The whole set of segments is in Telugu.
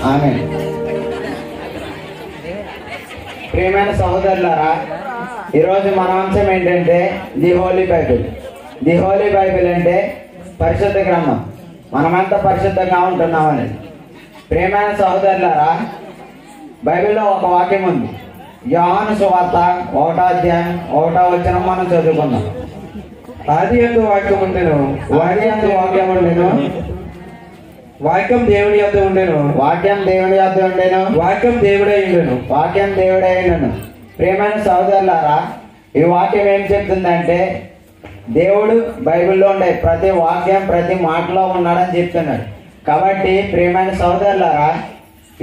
ఆమేన్. ప్రియమైన సహోదరులారా, ఈరోజు మన అంశం ఏంటంటే the Holi Bible. The Holi Bible అంటే పరిశుద్ధ గ్రంథం. మనమంతా పరిశుద్ధంగా ఉంటున్నామని. ప్రియమైన సహోదరులారా, బైబిల్లో ఒక వాక్యం ఉంది. యోహాను సువార్త 1వ అధ్యాయం 1వ వచనం మనం చదువుకుందాం. ఆదియందు వాక్యం ఉండెను, వాక్యందు వాక్యం ఉండెను, వాక్యం దేవుని యొద్ద ఉండెను, వాక్యం దేవుని యొద్ద ఉండెను, వాక్యం దేవుడై ఉండెను. వాక్యం దేవుడే ఉండెను. ప్రియమైన సహోదరులారా, ఈ వాక్యం ఏం చెప్తుందంటే దేవుడు బైబిల్లో ఉండే ప్రతి వాక్యం ప్రతి మాటలో ఉన్నాడని చెప్తున్నాడు. కాబట్టి ప్రియమైన సహోదరులారా,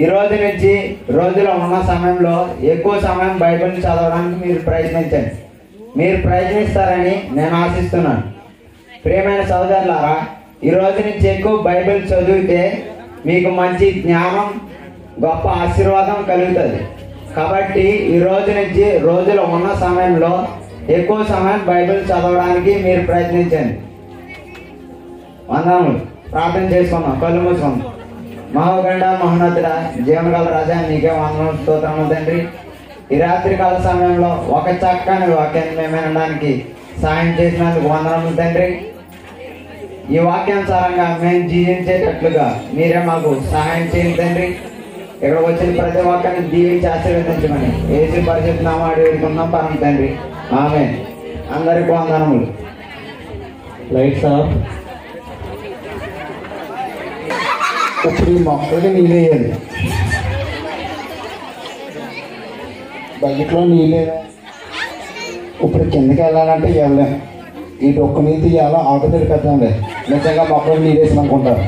ఈ రోజు నుంచి రోజులో ఉన్న సమయంలో ఎక్కువ సమయం బైబిల్ చదవడానికి మీరు ప్రయత్నించండి. మీరు ప్రయత్నిస్తారని నేను ఆశిస్తున్నాను. ప్రియమైన సహోదరులారా, ఈ రోజు నుంచి ఎక్కువ బైబిల్ చదివితే మీకు మంచి జ్ఞానం, గొప్ప ఆశీర్వాదం కలుగుతుంది. కాబట్టి ఈ రోజు నుంచి రోజులో ఉన్న సమయంలో ఎక్కువ సమయం బైబిల్ చదవడానికి మీరు ప్రయత్నించండి. వందనములు. ప్రార్థన చేసుకుందాం. కళ్ళు మూసుకుందాం. మహోగండ మహోన్నతుడ, జీవనగల రాజా, నీకే వందనములు, స్తోత్రములు తండ్రి. ఈ రాత్రి కాల సమయంలో ఒక చక్కని వాక్యాన్ని మేము వినడానికి సాయం చేసినందుకు వందనములు తండ్రి. ఈ వాక్యానుసారంగా మేము జీవించేటట్లుగా మీరే మాకు సహాయం చేయండి తండ్రి. ఇక్కడ వచ్చిన ప్రతి ఒక్కరిని దీవించి ఆశీర్వదించమని యేసు పరిషత్ నామమున వేడుకుంటున్నాం పరమ తండ్రి. ఆమేన్. అందరికీ వందనములు. Lights off. ఇప్పుడు ఈ మొక్కలకి నీళ్ళు వేయాలి. బకెట్లో నీళ్ళు ఇప్పుడు కిందకి వెళ్ళాలంటే వెళ్ళలేం. ఈ డొక్క నీళ్ళు తీయాలో ఆకుతడి పెద్దండి. నిజంగా మొక్కలు నీళ్ళు వేసి అనుకుంటారు.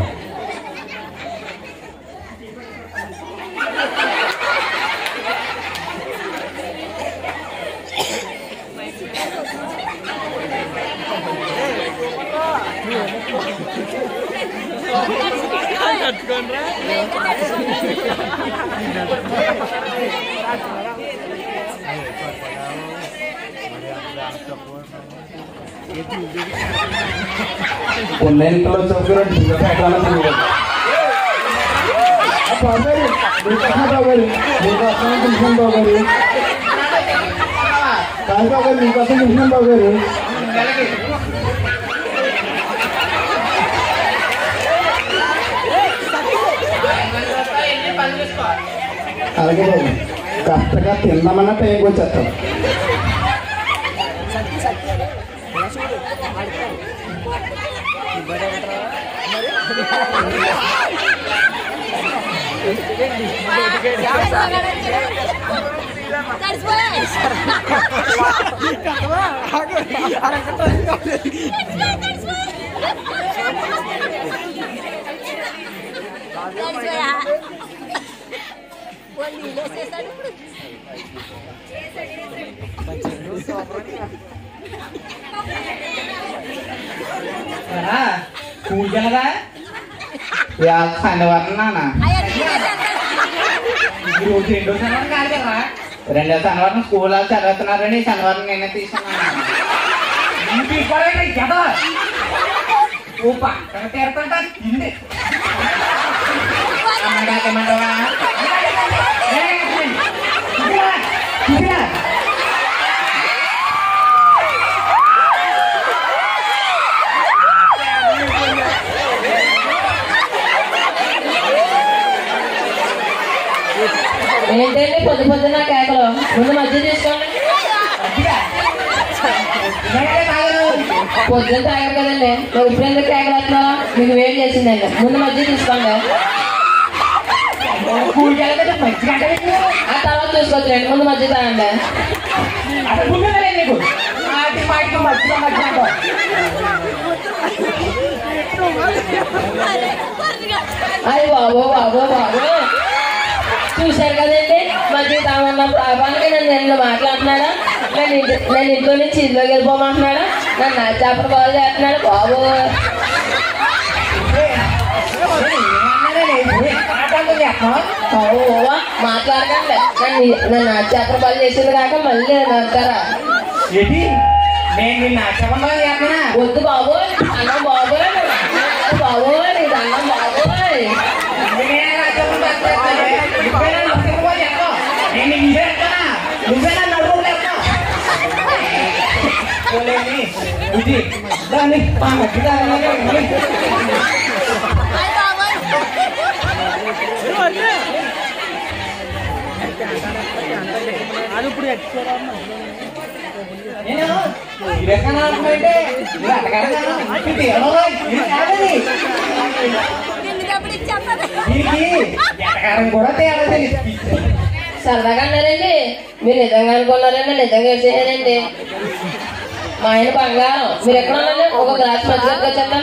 కొన్నింట్లో చదువుకున్నాడు మీకోసం చూసినాం బాబు గారు. అలాగే బాబు, కరెక్ట్గా తిందామన్నా టైంకి వచ్చేస్తాం. రెండో శనివారం స్కూల్ చదువుతున్నారని శనివారం నేనే తీసుకున్నాను. ఏంటండి పొద్దు పొద్దున్న కేకలు? ముందు మధ్య తీసుకోండి. పొద్దున్న తాగారు కదండి, మరి ఇప్పుడు ఎందుకు కేకలు వస్తున్నావా? మీకు వేడి చేసిందండి. ముందు మధ్య తీసుకోండి. ఆ తర్వాత చూసుకోవచ్చులేండి. ముందు మధ్య తాగండి. అది బాబో బాబో బాబో, చూశారు కదండి, మధ్య తామన్నప్పుడు ఆపానికి నన్ను మాట్లాడుతున్నాడా? నేను ఇంట్లో నుంచి ఇల్లులోకి వెళ్ళిపోమంటున్నాడా? నన్ను నా చేపలు బాగా చేస్తున్నాడు బాబు. మాట్లాడకండి. నన్ను నా చేపలు బాగా చేసింది కాక మళ్ళీ నన్ను అంటారా? వద్దు బాబోయ్, అన్నం బాబోయ్, బాబోయ్, నీకు అన్నం బాబోయ్. బుజ్జి దాన్ని మా మధ్య అది ఇప్పుడు నేను అంటే కూడా తేడా తెలియదు. సరదాగా అన్నారండి, మీరు నిజంగా అనుకున్నారండి, నిజంగా వేసేయానండి. మా ఆయన బంగారం. మీరు ఎక్కడ ఉన్నారండి? ఒక గ్లాస్ మధ్య వచ్చేద్దాం.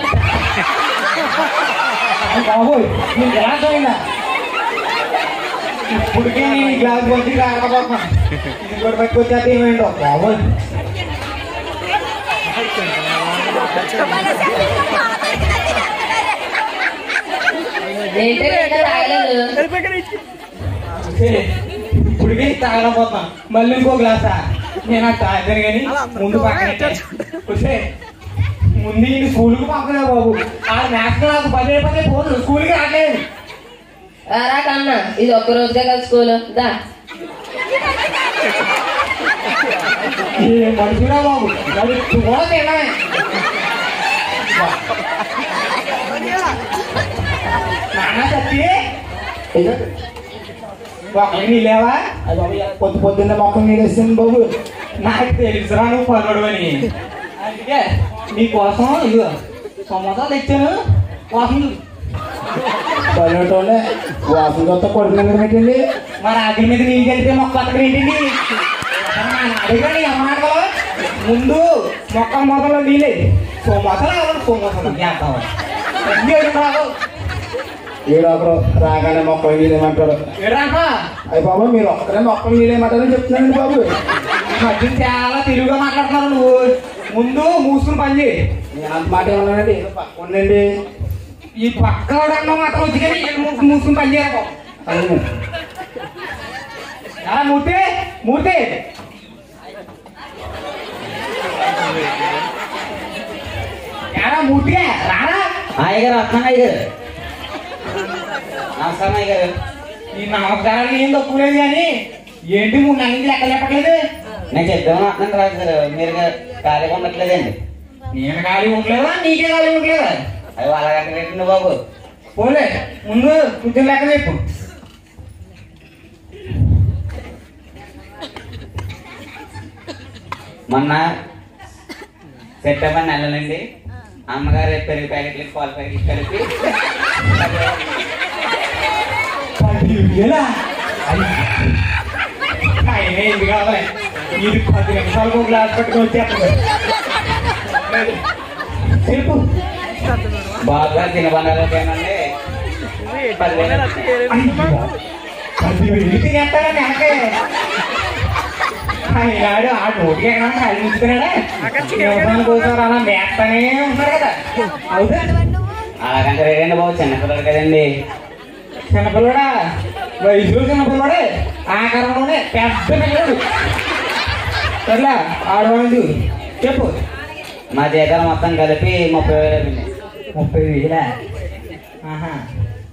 బాబోయ్ నీ గ్లాస్ అయినా ఇప్పటికే నేను ఈ గ్లాస్ వచ్చి రాకపోతున్నాను. ఇది కూడా పట్టుకొచ్చేది ఏమేంటో బాబోయ్. ఏంటంటే తాగలేదు. ఇప్పటికే తాగలేకపోతున్నాను. మళ్ళీ ఇంకో గ్లాసా? నేను అది తాగాను కానీ ముందు పక్కన వస్తే ముందు ఇంక స్కూల్కి పంపలే బాబు. ఆ మ్యాథ్స్ నాకు పదే పోదు, స్కూల్కి రాలేదు. రా కన్నా, ఇది ఒక్క రోజుగా కదా స్కూల్. దా మనుషురా బాబు, అది కూడా తినమే. నాన్న సత్తి ఒకళ్ళు నీళ్ళేవా? అది బాబు పొద్దు పొద్దున్నే మొక్కలు నీడేస్తుంది బాబు. నాకు తెలుసురా నువ్వు పనుడు అని. అందుకే నీకోసం ఇదిగో సమోసాలు తెచ్చాను. కోసం పల్లెటూళ్ళే వాసన కొత్త కొడుకుని పెట్టండి. మరి ఆకలి మీద నీళ్ళు కలిపితే మొక్క అక్కడ ఏంటండి? అడిగాని అమ్మాటలో ముందు మొక్క మొదలు నీళ్ళే సోమోసలు వీడు ఒకరు రాగానే మొక్కలు నీళ్ళేమంటాడు. అయ్యి బాబు మీరు ఒక్కరే మొక్కలు నీళ్ళేమంటారని చెప్తున్నానండి బాబు. ఈ మధ్య చాలా తెలుగుగా మాట్లాడుతున్నారు. నువ్వు ముందు మూసుకుని పని చేయి. నేను అంత మాట ఏమన్నానండి, పక్క ఉండండి. ఈ పక్క మాత్రం వచ్చి కానీ మూసుకుని పని చేయరు. అవును మూర్తి మూర్తి యారా మూర్తిగా రారా. అయ్యగారు వస్తున్నాను. అయ్యగారు నమస్కారం. అయ్యగారు ఈ నమస్కారాలు ఏం తక్కువ లేదు కానీ ఏంటి 3 నెలల నుంచి లెక్క చెప్పట్లేదు? నేను చెప్తాను వస్తున్నాను రాజు గారు. మీరు ఖాళీగా ఉండట్లేదండి. నేను ఖాళీ ఉండలేదా? నీకే ఖాళీ ఉండలేదా? అవి అలాగంటే బాబు. పోలే ముందు కూర్చొని లెక్క చెప్పు. మొన్న సెప్టెంబర్ నెలలండి అమ్మగారు పెరుగు ప్యాకెట్లు పాల ప్యాకెట్లు కలిపి 10,000 ఆయన ఎందుకు కావాలి? ఇది 10 నిమిషాలకు ఒక గ్లాస్ పట్టుకొని వచ్చేస్తుంది. చెప్పు. బాగా తినబండాలండి 10,000. 10,000 తినేస్తాడా వెనకే? అయినాడు ఆ నోటికి ఎక్కడ ఖాళీ ఉంచుతున్నాడా? కోసం అలా మేస్తానే ఉంటారు కదా. అవుతా అలాగంటే రేడండి బాబు, చిన్నపిల్లలు కదండి. చిన్నపిల్లడా? వయసులో చిన్నపిల్లడే, ఆకారంలోనే పెద్ద పిల్లడు. సర్లే ఆడవాడు చెప్పు. మా జీతాలు మొత్తం కలిపి 30,000. 30,000?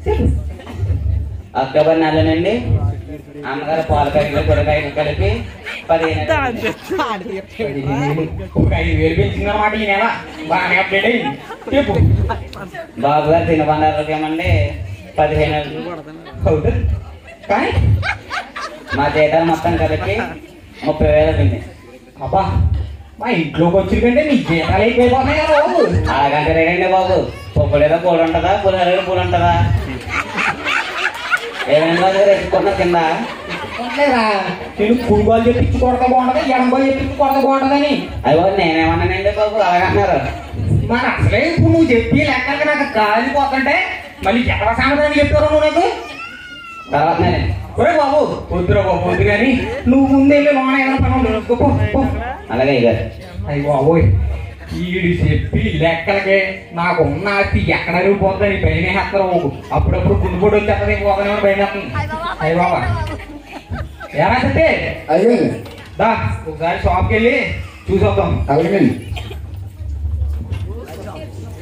చెప్పు. అక్టోబర్ నెలనండి అమ్మగారు పాల ప్యాకెట్లు పెరుగు ప్యాకెట్లు కలిపి 15,000. 15,000. ఒక 5,000 పెంచిందన్నమాట ఈ నెల. బాగానే అప్డేట్ అయింది. చెప్పు. బాబు గారు తినబండారులకి ఏమండి 15,000. అవుతుంది కానీ మా జీతాలు మొత్తం కలిపి 30,000. అబ్బా మా ఇంట్లోకి వచ్చిందంటే నీ జీతాలు ఎక్కువైపోతున్నాయి కదా బాబు. అలాగంటే రేడండి బాబు. పొప్పులేదో పూలు ఉంటుందా, పులిహోర పూలు ఉంటుందా? ఏమైనా ఎత్తుకున్నా కింద లేరా నేను కుడిబాలు చెప్పించి కొడతా బాగుంటది, ఎడంబాలు చెప్పించి కొడతా బాగుంటదని. అయ్యో నేనేమన్నానండి బాబు అలాగంటున్నారు. మరి అసలే ఇప్పుడు నువ్వు చెప్పి లెక్కలకి నాకు కాలిపోతుంటే మళ్ళీ ఎక్కడ సంగతి చెప్తారు నువ్వు నాకు? తర్వాత ఒరే బాబు వద్దురా బాబు వద్దు కానీ నువ్వు ముందు వెళ్ళి లోన ఏమైనా పని ఉండదు. అలాగే గారు. అయ్యి బాబోయ్ ఈడు చెప్పి లెక్కలకి నాకు ఉన్న ఆస్తి ఎక్కడ పోతుంది భయం వేస్తారు. అప్పుడప్పుడు గుండుపొడి వచ్చేస్తుంది, పోతానే భయం వేస్తుంది. అయ్యి బాబా ఎలా చెప్తే అయ్యో దా ఒకసారి షాప్కి వెళ్ళి చూసొద్దాం. అలాగే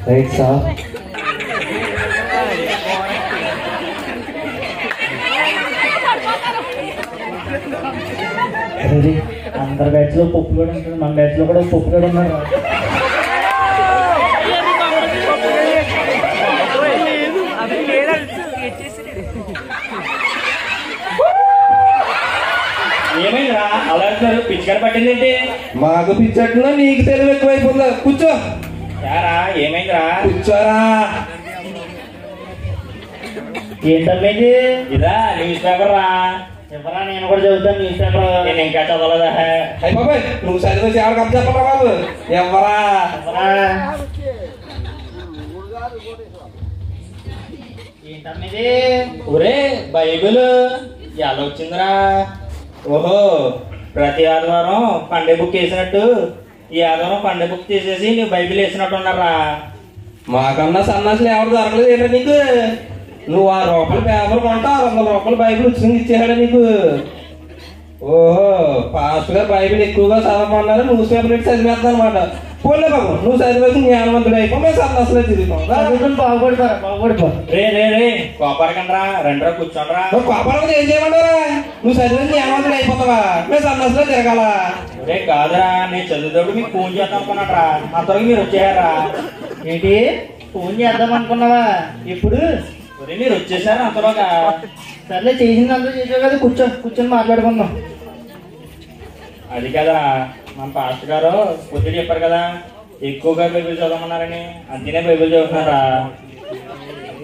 రైట్ సార్. అందరి బ్యాచ్ లో పప్పు కూడా ఉంటుంది, మన బ్యాచ్ లో కూడా పప్పు కూడా ఉన్నారు. ఏమైందిరా అలా అంటున్నారు? పిచ్చికాడ పట్టిందేంటి? మాకు పిచ్చట్లో నీకు తెలివి ఎక్కువైపోతుందా? కూర్చో. యారా ఏమైందిరా? కూర్చోరా. ఏంటమ్మేది? ఇదా న్యూస్ పేపర్ రా. ఎవరా? నేను కూడా చదువుతాను న్యూస్ పేపర్. నేను ఇంకా చదవలేదా? అయ్యి బాబాయ్, నువ్వు చదివేసి ఎవరికి అప్పు చెప్పరా బాబు? ఎవరా? ఏంటమ్మేది? ఒరే బైబిల్ ఎలా వచ్చిందిరా? ఓహో, ప్రతి ఆదివారం పండే బుక్ వేసినట్టు ఈ ఆదివారం పండే బుక్ తీసేసి నువ్వు బైబిల్ వేసినట్టు ఉన్నారా? మాకన్నా సన్నాసులు ఎవరు దొరకలేదు ఏంటో నీకు? నువ్వు ₹6 పేపర్ కొంటా ₹100 బైబిల్ ఉచితంగా ఇచ్చేసాడు నీకు. ఓహో, పాస్ట్ గా బైబిల్ ఎక్కువగా చదవమన్నారు, న్యూస్ పేపర్ పెట్టి చదివేస్తాను అనమాట. పోలే బాబు, నువ్వు చదివేసి జ్ఞానవంతుడు అయిపో, మేము సన్నాసులో తిరుగుతాం. బాగుపడిపో. రే రే రే కోపడకండ్రా, రెండ్రా కూర్చోండ్రా. కోపాలకు ఏం చేయమంటారా? నువ్వు చదివేసి జ్ఞానవంతుడు అయిపోతావా? మేము సన్నాసులో తిరగాల. రే కాదురా, నేను చదువుతాడు మీకు ఫోన్ చేద్దాం అనుకున్నాడ్రా, అంతవరకు మీరు వచ్చేయారా? ఏంటి ఫోన్ చేద్దాం అనుకున్నావా? ఇప్పుడు మీరు వచ్చేసారా అంతలోగా? సర్లే, చేసింది అందరూ చేసావు కదా, కూర్చొని మాట్లాడుకుందాం. అది కదరా, మన పాస్టర్ గారు పొద్దున చెప్పారు కదా ఎక్కువగా బైబిల్ చదవమన్నారని, అందుకనే బైబిల్ చదువుతున్నారా?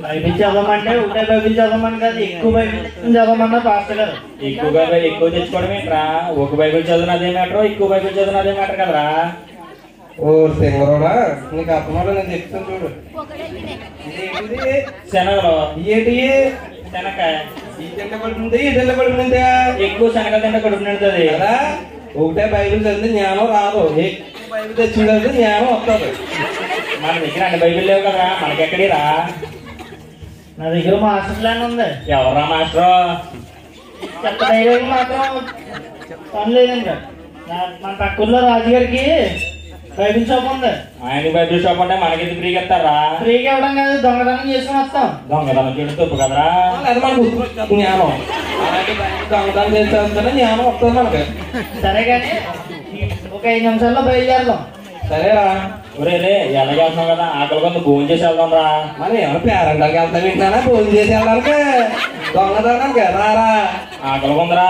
బైబిల్ చదవమంటే ఒకటే బైబిల్ చదవమని కాదు, ఎక్కువ బైబిల్ చదవమన్నా పాస్టర్ గారు. ఎక్కువ తెచ్చుకోవడం ఏంట్రా? ఒక బైబిల్ చదివిన అదే మ్యాటర్, ఎక్కువ బైబిల్ చదివిన అదే మ్యాటర్ కదరా? ఓ సింగరోడా, నీకు అర్థమో నేను చెప్తాను చూడు. శనగలు ఏంటి? శనక్కాయ. ఈ తింట పడుతుంది, ఈ తింట పడుతుంది. ఎక్కువ శనగలు తింటే కడుపు నిండుతుంది కదా. ఒకటే బైబిల్ చదివితే జ్ఞానం రాదు, ఎక్కువ బైబిల్ తెచ్చిన చదివితే జ్ఞానం వస్తుంది. మన దగ్గర అన్ని బైబిల్ లేవు కదా, మనకెక్కడిరా? నా దగ్గర మాస్టర్ ప్లాన్ ఉంది. ఎవరా మాస్టర్? చెత్త డైలాగ్ మాత్రం పని లేదండి. మన పక్కూర్లో రాజుగారికి బైబిల్ షాప్ ఉంది. ఆయన బైబిల్ షాప్ అంటే మనకి ఫ్రీగా ఇస్తారా? ఫ్రీగా ఇవ్వడం కాదు, దొంగతనం చేసుకుని వస్తాం. దొంగతనం చేయడం తప్పు కదరా? అది మనకు జ్ఞానం. అలాంటి దొంగతనం చేస్తే జ్ఞానం వస్తుంది మనకి. సరే కానీ ఒక 5 నిమిషాల్లో బయలుదేరదాం. సరేరా. ఒరే రే ఎలా చేస్తున్నావు కదా, ఆకలి కొంత భోజనం చేసి వెళ్దాం రా. మరి ఏమైనా పేరెంటానికి వెళ్తా వింటున్నానా? భోజనం చేసి వెళ్ళడానికి, దొంగతనానికి రారా. ఆకలి కొందరా.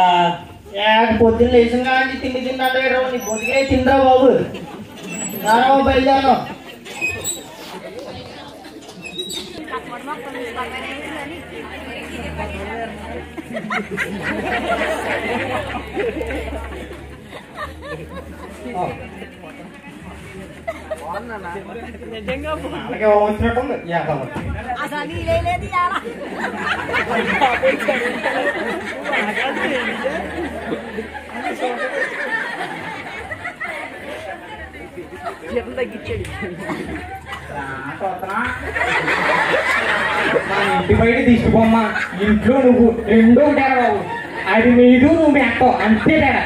పొద్దున్న లేచిన కానీ తిండి తిన్నాడు నీ పొద్దుకే తిందా బాబు. రారా బయలుదేరదాం. వచ్చినట్టుంది. ఇంటి బయట తీసుకుపోమ్మా, ఇంట్లో నువ్వు రెండో ఉంటారా బాబు, అది మీదు నువ్వు మేస్తావు అంతే తేడా.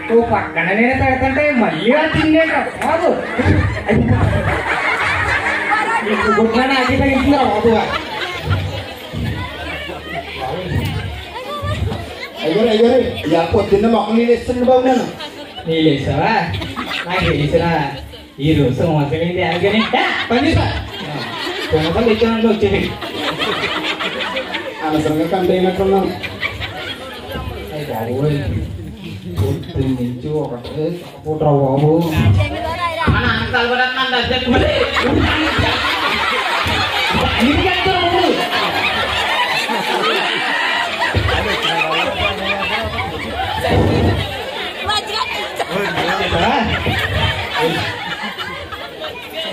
నువ్వు పక్కన నేను పెడుతుంటే మళ్ళీ తిండేట బాబు, గుడ్ల నాకి తగ్గిందా బాబు. అయ్యారు ఇలా పొద్దున్న మొక్కలు నీళ్ళు ఇస్తున్నాడు బాబు. నేను నీళ్ళు వేసావా? నాకు వేసిరా ఈ రోజు సంవత్సరం ఏంటి అనగానే పని సంవత్సరం ఇచ్చానంటే వచ్చేది. అనవసరంగా కంటైనట్టున్నాను. బాబు పొద్దున్న నుంచి ఒకటే పూటరా బాబు.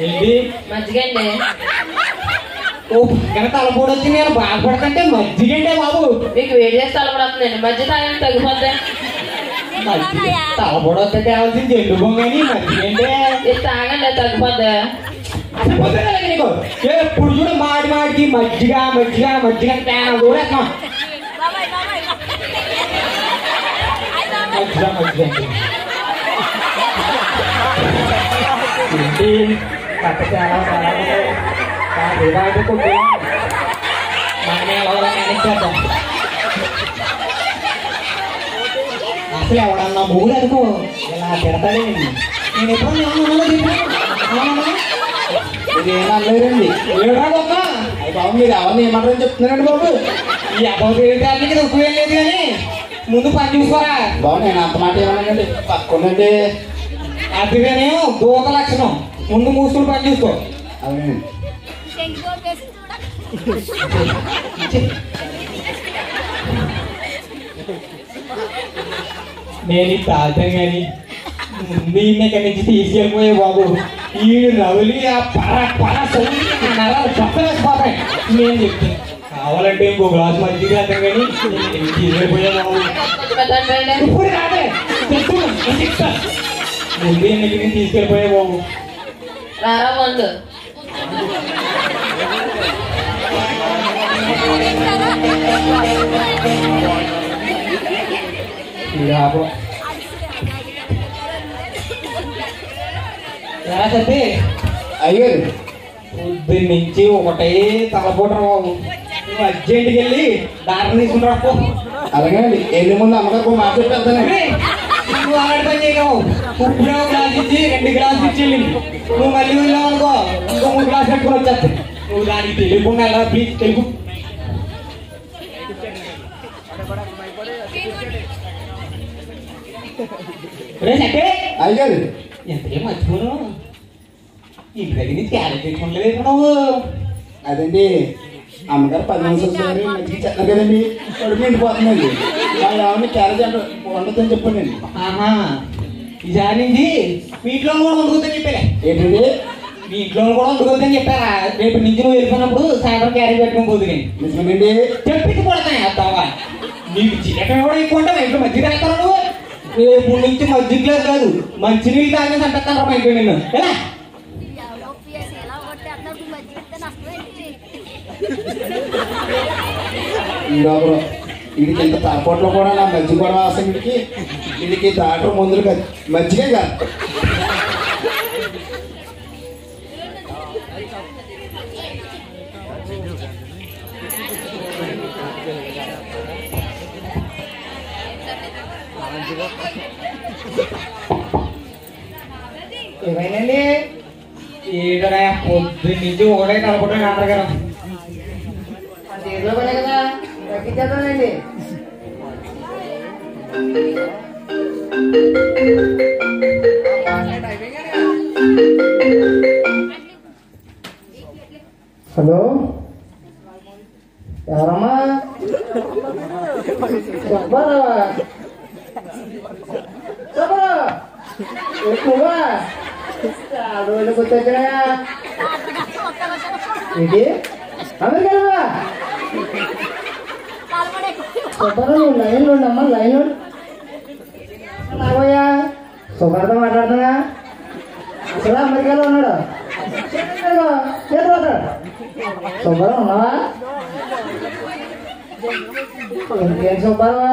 ఏంటి మజ్జిగండి. ఓ పక్కన తలపోటు వచ్చి నేను బాధపడుతుంటే మజ్జిగంటే బాబు. మీకు వేడి చేసి తలపడుతుందండి, మజ్జిగ తాగని తగ్గిపోద్ది. తలపోటు వస్తే తేవాల్సింది జెండు బొంగని మజ్జిగంటే ఇది తాగండి తగ్గిపోద్ది. అసలు పోతే నీకు ఎప్పుడు చూడు మాటి మాటికి మజ్జిగ మజ్జిగ మజ్జిగ తేనా చూడేస్తాం. మజ్జిగ మజ్జిగ ఏంటి కట్ట చాలా అసలు ఎవడన్నా మూడు అనుకో ఇలా తిడతాడేంటి. నేను ఎప్పుడు ఇదేమనలేదండి. ఏడా గొప్ప బాబు మీరు ఎవరిని ఏమంటారని చెప్తున్నారండి బాబు. ఈ అబ్బాయి ఏంటి తక్కువ ఏం లేదు కానీ ముందు పని చూసుకోరా బాబు. నేను అంత మాట ఏమన్నానండి పక్కండి. అదిగానే దూత లక్షణం. ముందు మూసుకుని పని చూసుకో. అవునండి. నేను ఈ తాగుతాను కానీ ముందు ఇక్కడి నుంచి తీసుకెళ్ళిపోయే బాబు. ఈ రవులి ఆ పర చెప్పలేకపోతాయి. నేను చెప్తాను కావాలంటే ఇంకో గ్లాస్ మంచిగా అర్థం కానీ తీసుకెళ్ళిపోయే బాబు. ఇప్పుడు కాదే చెప్తాను ముందు ఎన్నికటి నుంచి తీసుకెళ్ళిపోయే బాబు. రారా ముందు అయ్యో పొద్దున్న నుంచి ఒకటే తలపోటరు బాబు. నువ్వు అర్జెంట్కి వెళ్ళి డాక్టర్ తీసుకుంటా. అలాగే అండి వెళ్ళి ముందు అమ్మగారు మాట చెప్పేస్తానండి. నువ్వు అలాంటి పని చేయగలవు. ఇప్పుడే ఒక గ్లాస్ ఇచ్చి 2 గ్లాసులు ఇచ్చి వెళ్ళింది. నువ్వు మళ్ళీ వెళ్ళావు అనుకో ఇంకో 3 గ్లాస్ పెట్టుకుని వచ్చేస్తాయి. నువ్వు దానికి తెలియకుండా ఎలా ప్లీజ్ తెలుగు. అయ్యారు ఎంతకే మర్చిపోను. ఇంటి దగ్గర నుంచి క్యారెట్ తెచ్చుకోలేదు నువ్వు. అదండి అమ్మగారు 10 నిమిషాలు మంచిగా చెప్తారు కదండి. కడుపు నిండిపోతుందండి. వాళ్ళు క్యారెట్ అంటే వండదని చెప్పండి. ఆహా ఈసారి నుంచి మీ ఇంట్లో కూడా వండుకోద్దని చెప్పారా ఏంటండి? మీ ఇంట్లో కూడా వండుకోద్దని చెప్పారా? రేపు నుంచి నువ్వు వెళ్ళిపోయినప్పుడు సాయంత్రం క్యారెట్ పెట్టుకుని పోతుంది. నిజమేనండి. చెప్పింది పడతాయి అద్దావా. నీకు చికెన్ కూడా ఎక్కువ ఉంటావు. ఇంట్లో మజ్జిగ తాగుతావు నువ్వు. రేపు నుంచి మజ్జిగ గ్లాస్ కాదు మంచినీళ్ళు తాగిన చంపేస్తాను మా ఇంట్లో నిన్ను. ఎలా వీడికి ఇంత తాపట్లో కూడా నా మజ్జిగ కూడా వాసం. వీడికి డాక్టర్ మందులు కాదు మజ్జిగే కాదు. ఏమైందండి? ఏదైనా పొద్దున్న నుంచి ఒకటే కలపడం అంటారు చేతిలో పడే కదా తగ్గించేద్దామండి. హలో ఎవరమ్మా? చెప్పారా చెప్పరా ఎక్కువగా చాలా రోజులు గుర్తొచ్చినా ఏంటి అమెరికా చెప్పరా? నువ్వు లైన్లో ఉండమ్మా. లైన్ నాగోయ్యా సుబ్బారావుతో మాట్లాడుతున్నా. అసలు అమెరికాలో ఉన్నాడు. సుబ్బారావు ఉన్నావా? ఇంకేం సుబ్బారావా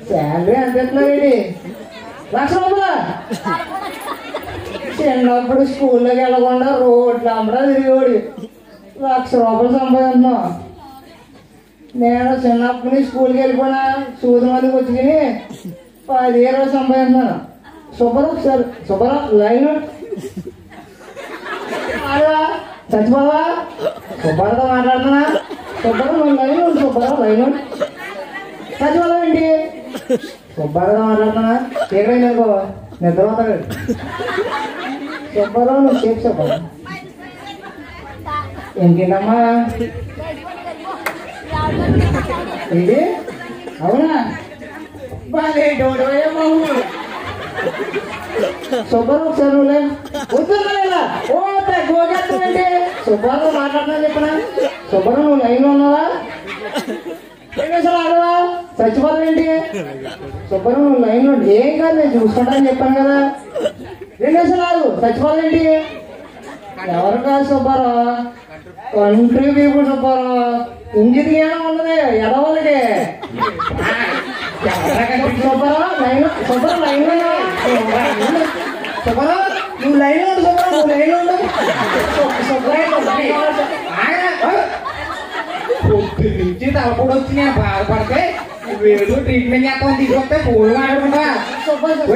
శాలరీ ఎంత ఇస్తున్నావేంటి? ₹1,00,000. చిన్నప్పుడు స్కూల్లోకి వెళ్ళకుండా రోడ్లు అమ్మడా తిరిగేవాడు. ₹1,00,000 సంపాదిస్తున్నావు. నేను చిన్నప్పటి స్కూల్కి వెళ్ళిపోయినా సూది మందికి వచ్చుకుని 10,000 సంపాదిస్తున్నాను. సుబ్బారావు సార్ సుబ్బారావు లైన్ చచ్చిపోవా? సుబ్బారావుతో మాట్లాడుతున్నా. సుబ్బారావు నువ్వు లైన్ ఉండు. సుబ్బారావు లైన్ చచ్చిపోవా ఏంటి? సుబ్బారావుతో మాట్లాడుతున్నా. ఏమైంది అనుకో నిద్రపోతాడు. సుబ్బారావు నువ్వు సేపు సుబ్బారావు ఇంకేంటమ్మా ఇది అవునా? బాగా సుబ్బారావు చదువులే వద్దులేదా? ఓ గోగేస్తామంటే సుబ్బారావు మాట్లాడుతున్నా చెప్పనా? సుబ్బారావు నువ్వు లైన్లో ఉన్నావా? 2 నిమిషాలు ఆడవా? చచ్చిపోతావు ఏంటి? సుబ్బారావు నువ్వు లైన్లో ఏం కాదు నేను చూసుకుంటానని చెప్పాను కదా. 2 నిమిషాలు ఆడు. చచ్చిపోతావు ఏంటి? ఎవరు కాదు Subbarao, country people Subbarao. Engine జ్ఞానం ఉన్నది ఎడవాళ్ళకి. సుబ్బారావు లైన్ సుబ్బారావు లైన్లో సుబ్బారావు నువ్వు లైన్లో ఉండు. సుబ్బారావు నువ్వు లైన్లో ఉండు. పొద్దు నుంచి తలపూడ వచ్చి నేను బాధపడితే వేడు ట్రీట్మెంట్ చేస్తామని తీసుకొస్తే పూలు మాట్లాడుకుంటా. సుబ్బారావు నువ్వు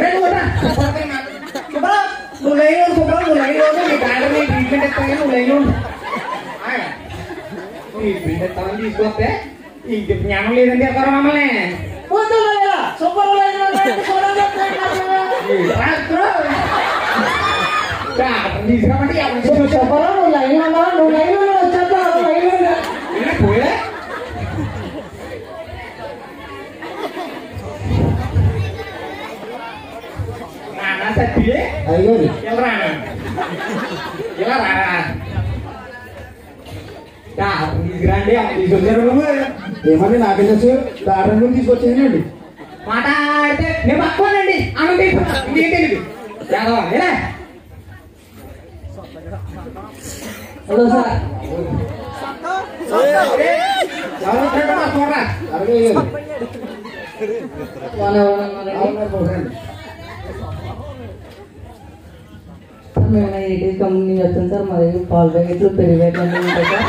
లైన్ ఉండు. సుబ్బారావు నువ్వు లైన్ ఉండు. నీ డాక్టర్ నేను ట్రీట్మెంట్ ఇస్తాను. నువ్వు లైన్ ఉండు. ఈ బిడ్డ తమని తీసుకొస్తే ఇంక జ్ఞానం లేదండి ఎక్కడ మమ్మల్ని పోయా నాన్న సత్తి అయ్యో ఇలా ఇలా రారా తీసుకురండి తీసుకొచ్చారు నువ్వు ఏమని నాకేం తెలుసు దాటం తీసుకొచ్చేయండి. మాట్లాడితే నేను పట్టుకోనండి అనండి ఇంకేంటి ఎలా హలో సార్ ఎవరు చూడరా అలాగే అయ్యారు. వాళ్ళు ఎవరన్నారండి? అవునారు పోకండి. సార్ మేము ఏటీ కంపెనీ వచ్చాం సార్. మా దగ్గర పాలు ప్యాకెట్లు పెరుగు ప్యాకెట్లు అన్నీ ఉంటాయి సార్.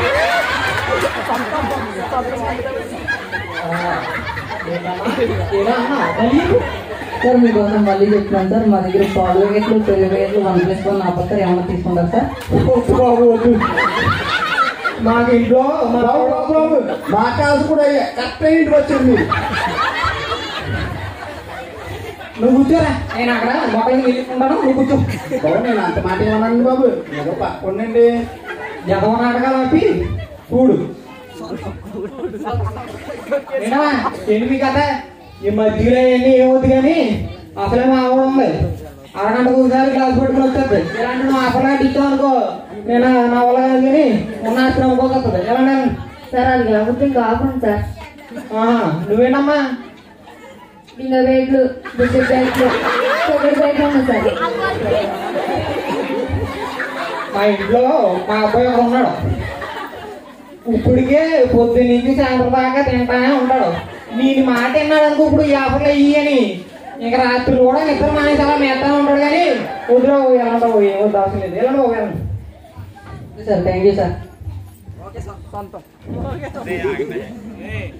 సార్ మీకోసం మళ్ళీ చెప్తున్నాను సార్. మా దగ్గర పాలు ప్యాకెట్లు పెరుగు ప్యాకెట్లు 1+1 ఆపత్తారు. ఏమన్నా తీసుకుంటారు సార్? బాబు వద్దు. మాకు ఇంట్లో మా బాబు బాబు బాబు మా కాసు కూడా అయ్యా కరెక్ట్ ఇంటికి వచ్చింది మీరు. నువ్వు కూర్చోరా నేను అక్కడ మొక్కలకి వెళ్ళుకుంటాను నువ్వు కూర్చో బాబు నేను అంత మాట ఏమన్నానండి బాబు ఏదో పక్కండి. జగవ నాటకాలు ఆపి చూడు వినవా ఏంటి కదా ఈ మధ్యలో అవన్నీ ఏమవుతుంది కానీ అసలే మా ఆవిడ ఉంది అరగంటకు ఒకసారి గ్లాస్ పెట్టుకుని వచ్చేది. ఇలాంటి నువ్వు అసలు ఇచ్చావు అనుకో నేను నా వల్ల కాదు కానీ ఉన్న ఆస్తి నమ్ముకోకొస్తుంది ఎలాంటి సార్ అది కాకపోతే ఇంకా ఆపండి సార్. నువ్వేనమ్మా బింగ బ్యాగ్లు బిస్కెట్ బ్యాగ్లు షుగర్ బ్యాగ్లు ఉన్నాయి సార్. మా ఇంట్లో మా అబ్బాయి ఒకడు ఉన్నాడు. ఇప్పటికే పొద్దు నుంచి సాయంత్రం దాకా తింటానే ఉంటాడు. నేను మాట విన్నాడు అనుకో ఇప్పుడు ఈ ఆఫర్లో ఇయ్యి అని ఇంకా రాత్రి కూడా నిద్ర మానేసి అలా మేస్తానే ఉంటాడు కానీ వద్దురా ఎలాంటి ఏమో దాసం లేదు ఎలాంటి పోయాను సార్ థ్యాంక్ యూ సార్.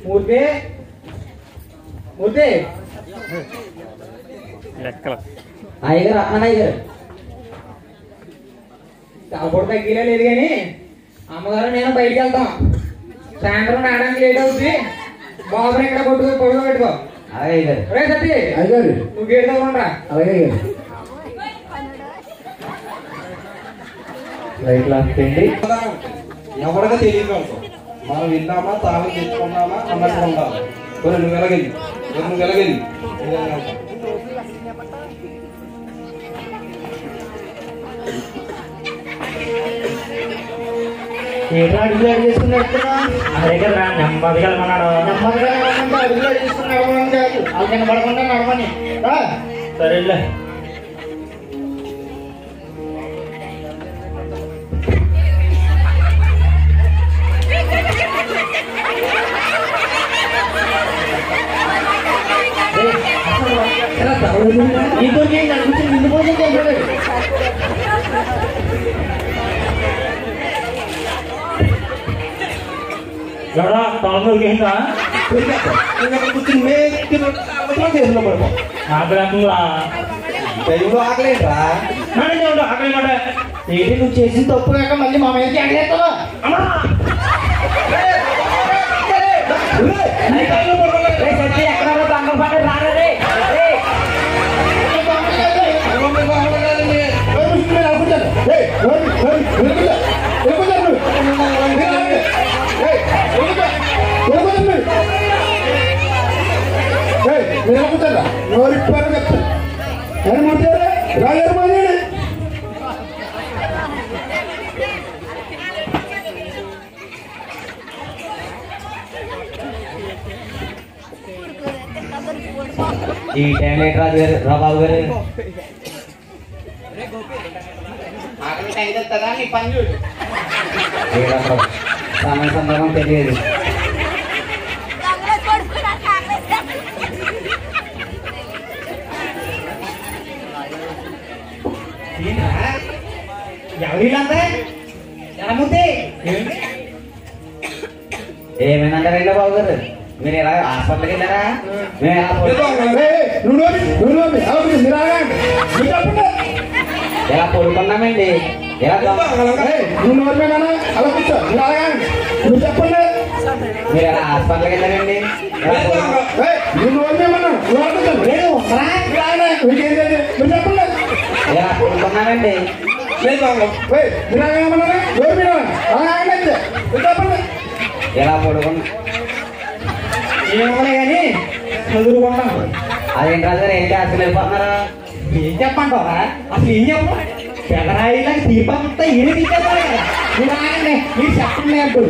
మూర్తి మూర్తి అయ్యగారు రత్నారాయ్ గారు అప్పుడు తగ్గిలే లేదు కానీ అమ్మగారు నేను బయటికి వెళ్తాం. సాయంత్రం రావడానికి లేట్ అవుతుంది. బాబుని ఇక్కడ కొడుకు పెట్టుకో. అలాగే గారు. రే సత్తి అయ్యారు నువ్వు గేట్ తగ్గకుండా అలాగే అయ్యారు. రైట్ లాస్తండి. ఎవరిగా తెలియదు మనం విన్నామా తాళం తెచ్చుకున్నామా అన్నట్టు ఉండాలి. కొన్ని నువ్వు వెలగెళ్ళి నువ్వు వెలగెళ్ళి ఏంటో అడుగులు అడిగి చేసుకున్నట్టు అదే కదా నెమ్మదిగా వెళ్ళమన్నాడు. నెమ్మదిగా అడుగులు తీసుకున్నాడు వాళ్ళు కనపడకుండా నడవని సరేలే నీతో నేను అనిపించి నిన్ను కోసం చెప్పాడు. ఎవడా తొలగ ఏంటా చేతిలో పడిపో నాకు లేకుండా దైవంలో ఆకలేంట్రా. ఆకలి మాట ఏంటి నువ్వు చేసిన తప్పు కాక మళ్ళీ మా మీదకి ఎగలేస్తావా? నోరిప్పారు చెప్తాను రాయారు మాది ఈ టైం ఏంటి రాజు గారు రాబాబు గారు? ఆకలి టైం తెస్తుందా నీ పని చూడు. ఏడప్పుడు సమయ సందర్భం తెలియదు. ఎవరిల్లంతా ఎలా ముద్దే ఏమైందంటారండి బాబు గారు? మీరు ఎలా హాస్పిటల్కి వెళ్ళారా? మేము ఎలా ఎలా పడుకున్నామండి. ఎలా దొంగ- నువ్వు నోరు మీద అలా కూర్చో నువ్వు అలాగా నువ్వు చెప్పండి మీరు ఎలా హాస్పిటల్కి వెళ్ళారండి ఎలా పడుకున్నారు? నువ్వు నోరు మీద నువ్వు అలా కూర్చో లేదు మీకేం తెలియదు మీరు చెప్పండి ఎలా పడుకున్నారండి లేదు మీరు అలాగేమన్నారా నోరు మీద అలాగే మీరు చెప్పండి ఎలా పడుకున్నా ఏమన్నా కానీ చదువుకుంటాను. అదేంటి రాజు ఏంటి హాస్పిటల్ వెళ్ళిపోతున్నారా ఏం చెప్పంటారా అసలు ఏం చెప్పు పెదరాయిలాగా తీర్పంతా ఏమి తీసేస్తారు కదా మీరు ఆగండి మీరు చెప్పండి అంటూ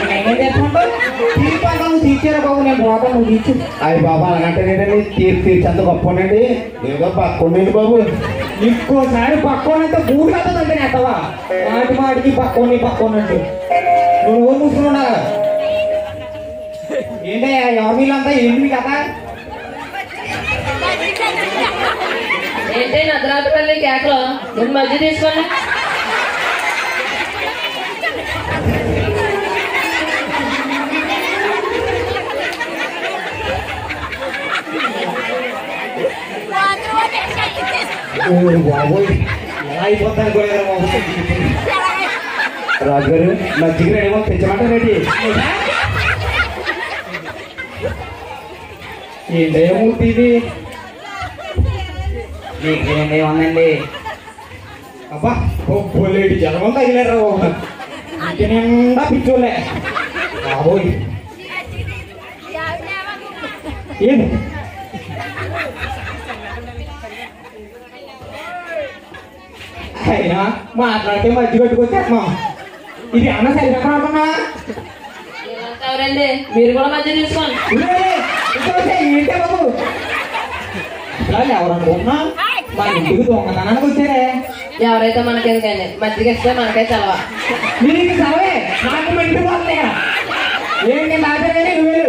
నేనేం చేసుకుంటావు తీర్పంతా నువ్వు తీర్చారా బాబు నేను పోతాను నువ్వు తీర్చు. అయ్యి బాబా అలాంటి ఏంటండి తీర్చంత గొప్ప ఉండండి ఏదో పక్కండి బాబు ఇంకోసారి పక్కోనంటే మూడు కదండి నెట్టవా మాటి మాటికి పక్కోనంటూ నువ్వు మూసుకున్నా ఏంటయ్యా ఎవరి వీళ్ళంతా ఏంటి కదా ఏంటి నద్రాతి పల్లి కేకలో నేను మధ్య తీసుకోండి. బాబోయ్ ఎలా అయిపోతాను కూడా బాబు రాజుగారు మజ్జిగ రెడీ తెచ్చమంటారు రెడీ ఏంటయ్యా మూర్తి ఇది మీకు ఏంటి ఉందండి అబ్బా బొబ్బోలేటి జనం తగిలేరు బాబు ఇంటి నిండా పిచ్చోలే బాబోయ్ ఏం అయినా మాట్లాడితే మధ్య కట్టుకొచ్చేస్తాం ఇది అన్న సరిగ్గా అనుకున్నా ఎవరండి మీరు కూడా మధ్య తీసుకోండి. ఏంటే బాబు అసలు ఎవరు అనుకుంటున్నా మా ఇంటికి దొంగతనానికి వచ్చారే ఎవరైతే మనకెందుకండి మధ్యకి ఇస్తే మనకే చలవా. నీకు సరే నాకు మంటి పోతాయి ఏంటి నాకనే నువ్వు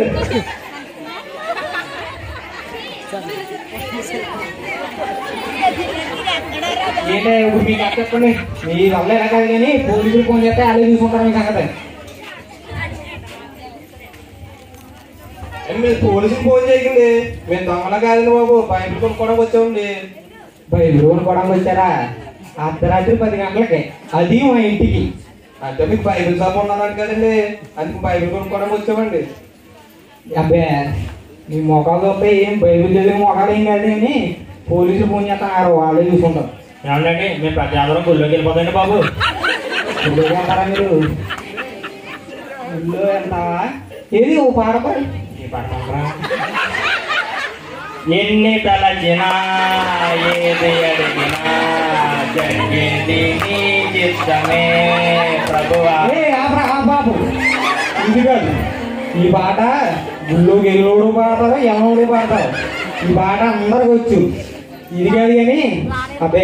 ఏంటే ఇప్పుడు మీకు అక్క చెప్పండి మీ వల్ల ఎలా కాదు కానీ పోలీసులు ఫోన్ చేస్తే అదే చూసుకుంటారు మీ సంగతి మీరు పోలీసులు ఫోన్ చేయకండి మేము దొంగల కాదండి బాబు బయట కొనుక్కోవడానికి వచ్చామండి బయలు కొనుక్కోవడానికి వచ్చారా అర్ధరాత్రి 10 గంటలకి అది మా ఇంటికి అంటే మీకు బైబిల్ షాప్ ఉన్నదంట కదండి అందుకు బైబిల్ కొనుక్కోవడానికి వచ్చామండి అబ్బే మీ మొఖాలు తప్ప ఏం బైబిల్ చదివిన మొఖాలు ఏం కాదు కానీ పోలీసులు ఫోన్ చేస్తున్నారు వాళ్ళే చూసుకుంటారు. ఏమండి మేము ప్రతి ఆధారం గుళ్ళోకి వెళ్ళిపోతాండి బాబు. గుళ్ళోకి వెళ్తారా మీరు? గుళ్ళో వెళ్తావా? ఏది ఓ పాట పాడు. ఏ పాట పాడరా? ఎన్ని తలచినా ఏది అడిగినా జరిగింది నీ చిత్తమే ప్రభువా. బాబు ఇది కాదు ఈ పాట గుళ్ళోకి వెళ్ళోడు పాడతారు ఎవరోడు పాడతారు. ఈ పాట అందరికి వచ్చు. ఇది కాదు కానీ అబ్బే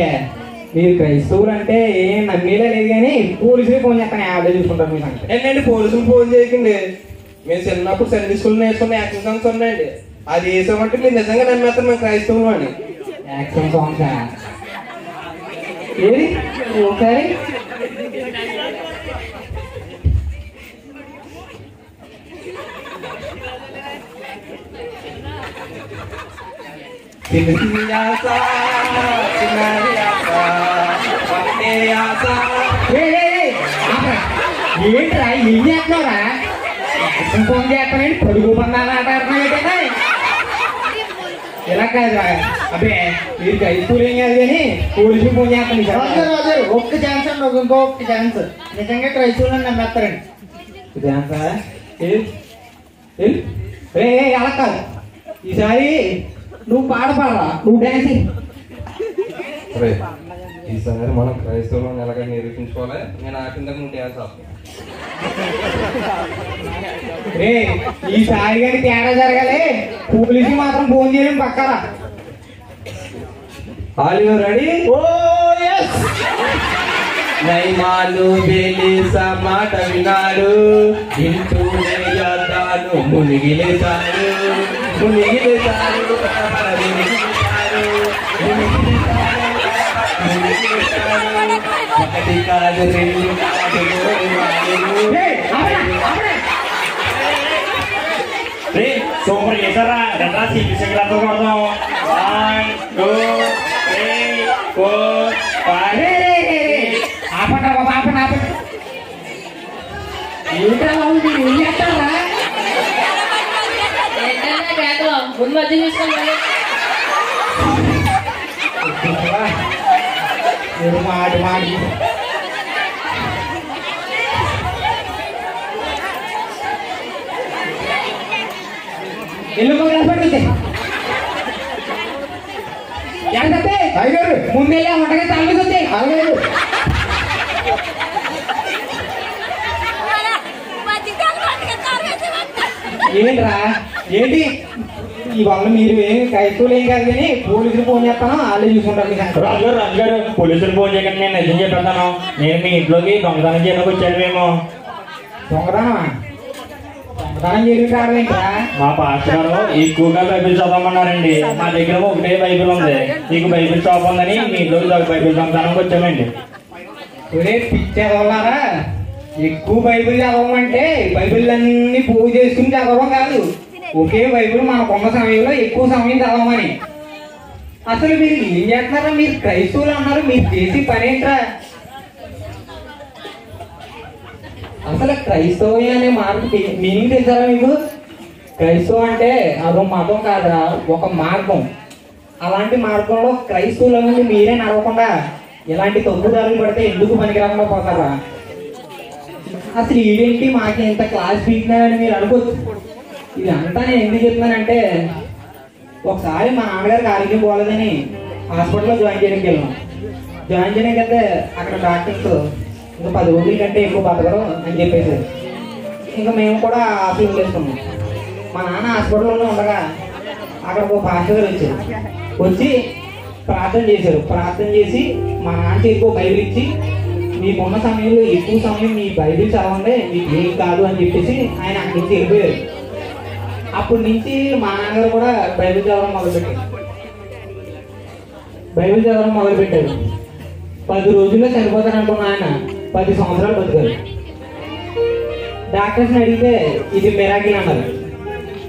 మీరు క్రైస్తవులు అంటే ఏం నమ్మేలే లేదు కానీ పోలీసులు ఫోన్ చేస్తాను యాభై చూసుకుంటారు మీరు అంటే ఏంటండి పోలీసులు ఫోన్ చేయకండి మేము చిన్నప్పుడు సండే స్కూల్ నేర్చుకున్న యాక్షన్ సాంగ్స్ ఉన్నాయండి అది వేసామంటే మీరు నిజంగా నమ్మేస్తారు మేము క్రైస్తవులు అని యాక్షన్ సాంగ్స్ ఏది ఒకసారి ఏంట్రా ఏం చేస్తున్నారా ఫోన్ చేస్తానండి పొడుగు బంధాలు ఆటాడుతున్నా ఇలా కాదురా అబ్బే మీరు క్రైస్తవులు ఏం కాదు కానీ పోలీసులు ఫోన్ చేస్తాను ఒక్క ఛాన్స్ అండి ఇంకో ఒక్క ఛాన్స్ నిజంగా క్రైస్తవులను నమ్మేస్తారండి ఛాన్సా అలా కాదు ఈసారి నువ్వు పాడరా నువ్వు డాన్స్ ఈసారి మనం క్రైస్తవులను ఎలాగ నిరూపించుకోవాలి నేను ఆకిందకు నువ్వు డ్యాన్స్ రే ఈసారి కానీ తేడా జరగాలి పోలీసు మాత్రం ఫోన్ చేయడం పక్కరా ఆలివర్ రెడీ నైమాలు బేలిస మాట వినాడు ఇంటూనే యద్దాను మునిగిలేశారు ఒకటి కాదు రెండు కాదు సూపర్ చేశారా రెండా సీపీసీలతో కొడదాం 1 2 3 4 5 ముందు మధ్య తీసుకున్నాను. మాట మాట ఎల్లు పడుతుంది ఏంటంటే అయ్యారు ముందెళ్ళి వంటగా తలమీద వచ్చాయి. అయ్యారు ఏంట్రా ఏంటి ఇవాళ మీరు ఏం క్రైస్తవులు ఏం కాదు కానీ పోలీసులు ఫోన్ చేస్తాను వాళ్ళే చూసుకుంటారు మీ సంగతి. రాజుగారు రాజుగారు పోలీసులు ఫోన్ చేయకండి, నేను నిజం చెప్పేస్తాను. నేను మీ ఇంట్లోకి దొంగతనం చేయడానికి వచ్చాను. మేము దొంగతనమా? దొంగతనం చేయడం రావడమేంట్రా? మా పాస్టర్ గారు ఎక్కువగా బైబిల్ చదవమన్నారండి. మా దగ్గర ఒకటే బైబిల్ ఉంది, మీకు బైబిల్ షాప్ ఉందని మీ ఇంట్లోకి బైబిల్ దొంగతనానికి వచ్చామండి. ఒరే పిచ్చేదోళ్ళారా, ఎక్కువ బైబిల్ చదవమంటే బైబిల్ అన్ని పూజ చేసుకుని చదవడం కాదు, ఒకే బైబిల్ మనకున్న సమయంలో ఎక్కువ సమయం చదవమని. అసలు మీరు ఏం చేస్తున్నారా? మీరు క్రైస్తవులు అన్నారు, మీరు చేసి పని ఏంట్రా? అసలు క్రైస్తవ అనే మాట మీనింగ్ తెలుసారా మీకు? క్రైస్తవం అంటే అదో మతం కాదురా, ఒక మార్గం. అలాంటి మార్గంలో క్రైస్తవుల నుండి మీరే నడవకుండా ఇలాంటి తప్పుదారులు పడితే ఎందుకు పనికిరాకుండా పోతారా? అసలు ఇదేంటి మాకు ఇంత క్లాస్ పీకినారని మీరు అనుకోవచ్చు. ఇదంతా నేను ఎందుకు చెప్తున్నానంటే, ఒకసారి మా నాన్నగారికి ఆరోగ్యం పోలేదని హాస్పిటల్లో జాయిన్ చేయడానికి వెళ్ళాం. జాయిన్ చేయడానికి వెళ్తే అక్కడ డాక్టర్స్ ఇంకా 10 రోజుల కంటే ఎక్కువ బతకరు అని చెప్పేసారు. ఇంకా మేము కూడా హాస్పిటల్ వేసుకున్నాం. మా నాన్న హాస్పిటల్లో ఉండగా అక్కడ ఒక పాస్టర్ గారు వచ్చారు. వచ్చి ప్రార్థన చేశారు. ప్రార్థన చేసి మా నాన్నకి ఎక్కువ బైబిల్ ఇచ్చి, మీకున్న సమయంలో ఎక్కువ సమయం మీ బైబిల్ చదవండి, మీకు ఏం కాదు అని చెప్పేసి ఆయన అక్కడి నుంచి వెళ్ళిపోయారు. అప్పటి నుంచి మా నాన్నగారు కూడా బైబిల్ చదవడం మొదలుపెట్టారు. 10 రోజుల్లో చనిపోతారు అనుకున్న ఆయన 10 సంవత్సరాలు బతికారు. డాక్టర్స్ని అడిగితే ఇది మిరాకిల్ అన్నారు.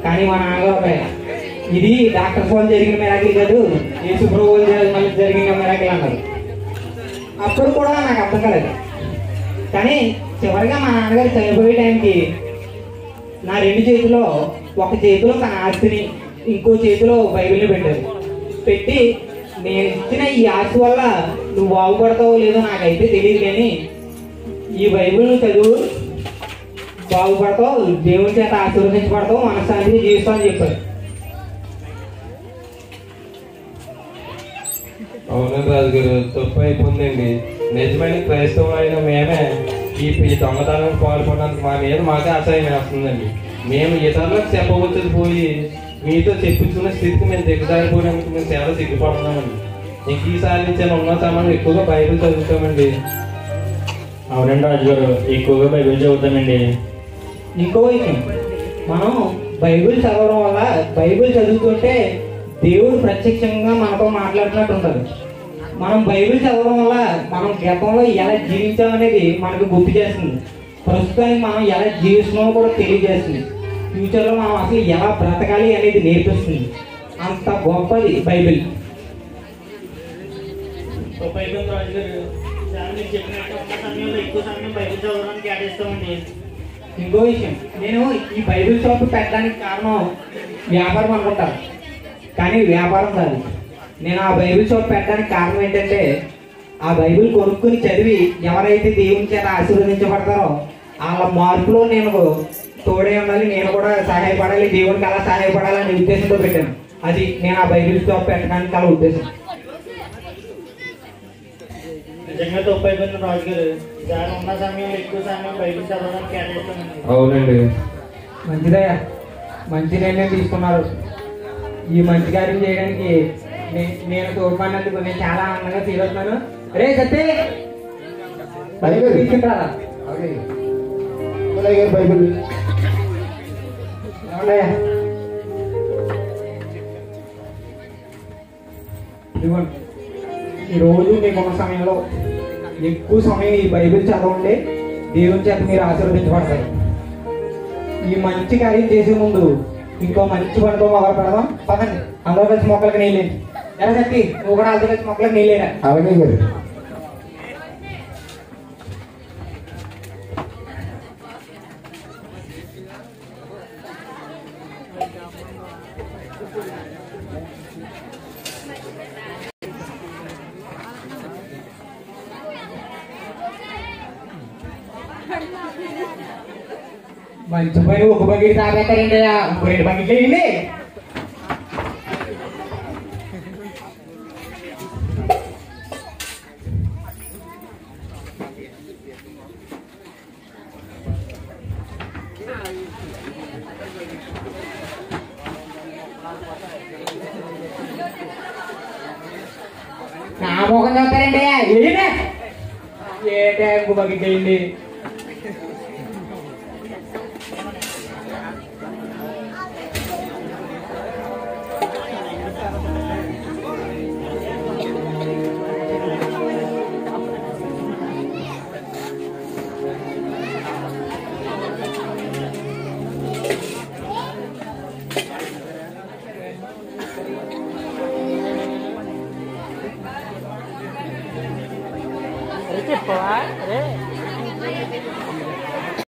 కానీ మా నాన్నగారు ఇది డాక్టర్స్ వాళ్ళు జరిగిన మిరాకిల్ కాదు, యేసు ప్రభువు జరిగిన మిరాకిల్ అన్నారు. అప్పుడు కూడా నాకు అర్థం కాలేదు. కానీ చివరిగా మా నాన్నగారు చనిపోయే టైంకి నా 2 చేతిలో, ఒక చేతిలో తన ఆస్తిని, ఇంకో చేతిలో బైబిల్ని పెట్టారు. పెట్టి, నేను ఇచ్చిన ఈ ఆస్తి వల్ల నువ్వు బాగుపడతావో లేదో నాకైతే తెలియదు, కానీ ఈ బైబిల్ చదువు, బాగుపడతావు, దేవుని చేత ఆశీర్వదించబడతావు, మనశ్శాంతిగా జీవిస్తావు అని చెప్పారు. అవునండి రాజుగారు, తప్పు అయిపోయిందండి. నిజమైన క్రైస్తవం అయిన మేమే ఈ దొంగతనానికి పాల్పడడానికి మాకే అసహ్యం వేస్తుందండి. మేము ఇతరులకు చెప్పవచ్చది పోయి మీతో చెప్పించుకున్న స్థితికి మేము దిగజారిపోయినందుకు మేము చాలా సిగ్గుపడుతున్నామండి. ఇంక ఈసారి నుంచి ఉన్న సమయం ఎక్కువగా బైబిల్ చదువుతామండి. అవునండి రాజుగారు, ఎక్కువగా బైబిల్ చదువుతామండి. ఇంకో విషయం, మనం బైబిల్ చదవడం వల్ల, బైబిల్ చదువుతుంటే దేవుడు ప్రత్యక్షంగా మనతో మాట్లాడుతున్నట్టు ఉంటుంది. మనం బైబిల్ చదవడం వల్ల మనం గతంలో ఎలా జీవించామనేది మనకు గుర్తు చేస్తుంది. ప్రస్తుతానికి మనం ఎలా జీవిస్తున్నామో కూడా తెలియజేస్తుంది. ఫ్యూచర్లో మనం అసలు ఎలా బ్రతకాలి అనేది నేర్పిస్తుంది. అంత గొప్పది బైబిల్. బైబిల్ రాజుగారు, మీరు చెప్పినట్టు ఉన్న సమయంలో ఎక్కువ సమయం బైబిల్ చదవడానికి కేటాయిస్తామండి. ఇంకో విషయం, నేను ఈ బైబిల్ షాప్ పెట్టడానికి కారణం వ్యాపారం అనుకుంటాను, కానీ వ్యాపారం కాదు. నేను ఆ బైబిల్ షాప్ పెట్టడానికి కారణం ఏంటంటే, ఆ బైబిల్ కొనుక్కుని చదివి ఎవరైతే దేవుని చేత ఆశీర్వదించబడతారో వాళ్ళ మార్పులో నేను తోడే ఉండాలి, నేను కూడా సహాయపడాలి, దేవునికి అలా సహాయపడాలనే ఉద్దేశంతో పెట్టాను. అది నేను ఆ బైబిల్ షాప్ పెట్టడానికి అలా ఉద్దేశం. నిజంగా తప్పు అయిపోయింది రాజుగారు. దాని ఉన్న సమయంలో ఎక్కువ సమయం బైబిల్ చదవడానికి కేటాయిస్తామండి. అవునండి. మంచిదయ్యా, మంచి నిర్ణయం తీసుకున్నారు. ఈ మంచి కార్యం చేయడానికి నేను తోడ్పడినందుకు నేను చాలా ఆనందంగా ఫీల్ అవుతున్నాను. రే సత్తే తీసుకుంటారా? బైబిల్ ఏమన్నాయా? ఇదిగోండి, ఈరోజు మీకున్న సమయంలో ఎక్కువ సమయం ఈ బైబిల్ చదవండి, దేవుని చేత మీరు ఆశీర్వదించబడతారు. ఈ మంచి కార్యం చేసే ముందు ఇంకో మంచి పనితో మొదలు పెడదాం. పదండి, అందరూ కలిసి మొక్కలకు నీళ్ళేండి. ఎలా చెప్పి నువ్వు కూడా అందరూ కలిసి మొక్కలకు నీళ్ళేరా? అలాగే గారు. మంచి పని ఒక బకెట్ తాగేస్తారండి, ఇంకో 2 బకెట్లు వేయండి. నా మొఖం చూస్తారండి, వేయండి. ఏ టైంకు బకెట్ వేయండి. చెప్పవా